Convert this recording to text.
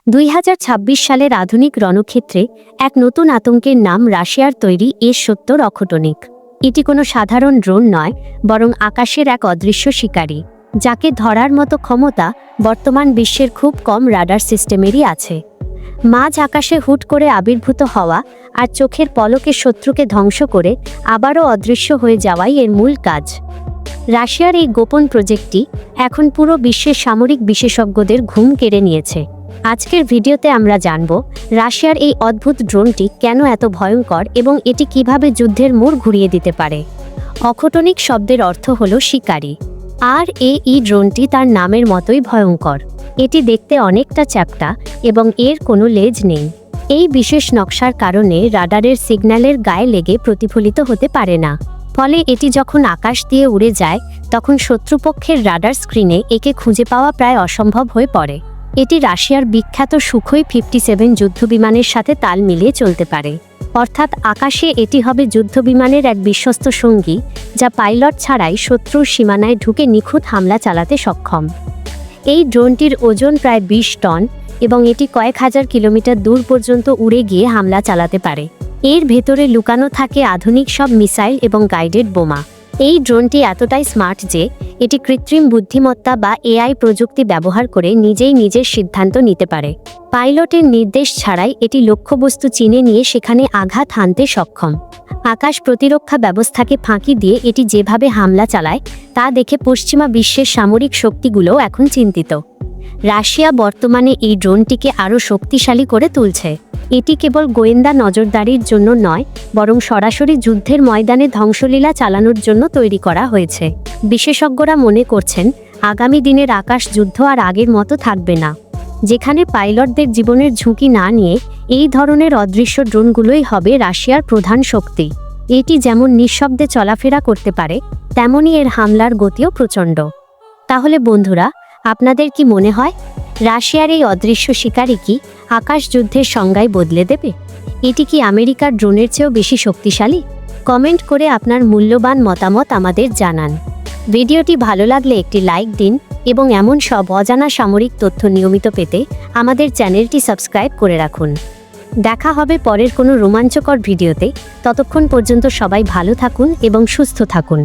2026 সালের আধুনিক রণক্ষেত্রে এক নতুন আতঙ্কের নাম রাশিয়ার তৈরি এস-70 অখটোনিক। এটি কোনো সাধারণ ড্রোন নয়, বরং আকাশের এক অদৃশ্য শিকারী, যাকে ধরার মতো ক্ষমতা বর্তমান বিশ্বের খুব কম রাডার সিস্টেমেরই আছে। মাঝ আকাশে হুট করে আবির্ভূত হওয়া আর চোখের পলকে শত্রুকে ধ্বংস করে আবারও অদৃশ্য হয়ে যাওয়াই এর মূল কাজ। রাশিয়ার এই গোপন প্রজেক্টটি এখন পুরো বিশ্বের সামরিক বিশেষজ্ঞদের ঘুম কেড়ে নিয়েছে। আজকের ভিডিওতে আমরা জানব রাশিয়ার এই অদ্ভুত ড্রোনটি কেন এত ভয়ঙ্কর এবং এটি কিভাবে যুদ্ধের মোড় ঘুরিয়ে দিতে পারে। অখটোনিক শব্দের অর্থ হল শিকারী, আর এই ড্রোনটি তার নামের মতোই ভয়ঙ্কর। এটি দেখতে অনেকটা চ্যাপ্টা এবং এর কোনো লেজ নেই। এই বিশেষ নকশার কারণে রাডারের সিগন্যালের গায়ে লেগে প্রতিফলিত হতে পারে না, ফলে এটি যখন আকাশ দিয়ে উড়ে যায় তখন শত্রুপক্ষের রাডার স্ক্রিনে একে খুঁজে পাওয়া প্রায় অসম্ভব হয়ে পড়ে। এটি রাশিয়ার বিখ্যাত সুখোই 57 যুদ্ধবিমানের সাথে তাল মিলিয়ে চলতে পারে, অর্থাৎ আকাশে এটি হবে যুদ্ধবিমানের এক বিশ্বস্ত সঙ্গী, যা পাইলট ছাড়াই শত্রুর সীমানায় ঢুকে নিখুঁত হামলা চালাতে সক্ষম। এই ড্রোনটির ওজন প্রায় 20 টন এবং এটি কয়েক হাজার কিলোমিটার দূর পর্যন্ত উড়ে গিয়ে হামলা চালাতে পারে। এর ভেতরে লুকানো থাকে আধুনিক সব মিসাইল এবং গাইডেড বোমা। এই ড্রোনটি এতটাই স্মার্ট যে এটি কৃত্রিম বুদ্ধিমত্তা বা এআই প্রযুক্তি ব্যবহার করে নিজেই নিজের সিদ্ধান্ত নিতে পারে। পাইলটের নির্দেশ ছাড়াই এটি লক্ষ্যবস্তু চিনে নিয়ে সেখানে আঘাত হানতে সক্ষম। আকাশ প্রতিরক্ষা ব্যবস্থাকে ফাঁকি দিয়ে এটি যেভাবে হামলা চালায় তা দেখে পশ্চিমা বিশ্বের সামরিক শক্তিগুলোও এখন চিন্তিত। রাশিয়া বর্তমানে এই ড্রোনটিকে আরও শক্তিশালী করে তুলছে। এটি কেবল গোয়েন্দা নজরদারির জন্য নয়, বরং সরাসরি যুদ্ধের ময়দানে ধ্বংসলীলা চালানোর জন্য তৈরি করা হয়েছে। বিশেষজ্ঞরা মনে করছেন আগামী দিনের আকাশ যুদ্ধ আর আগের মতো থাকবে না, যেখানে পাইলটদের জীবনের ঝুঁকি না নিয়ে এই ধরনের অদৃশ্য ড্রোনগুলোই হবে রাশিয়ার প্রধান শক্তি। এটি যেমন নিঃশব্দে চলাফেরা করতে পারে, তেমনই এর হামলার গতিও প্রচণ্ড। তাহলে বন্ধুরা, আপনাদের কি মনে হয় রাশিয়ার এই অদৃশ্য শিকারী কি আকাশ যুদ্ধের সংজ্ঞায় বদলে দেবে? এটি কি আমেরিকার ড্রোনের চেয়েও বেশি শক্তিশালী? কমেন্ট করে আপনার মূল্যবান মতামত আমাদের জানান। ভিডিওটি ভালো লাগলে একটি লাইক দিন এবং এমন সব অজানা সামরিক তথ্য নিয়মিত পেতে আমাদের চ্যানেলটি সাবস্ক্রাইব করে রাখুন। দেখা হবে পরের কোনো রোমাঞ্চকর ভিডিওতে। ততক্ষণ পর্যন্ত সবাই ভালো থাকুন এবং সুস্থ থাকুন।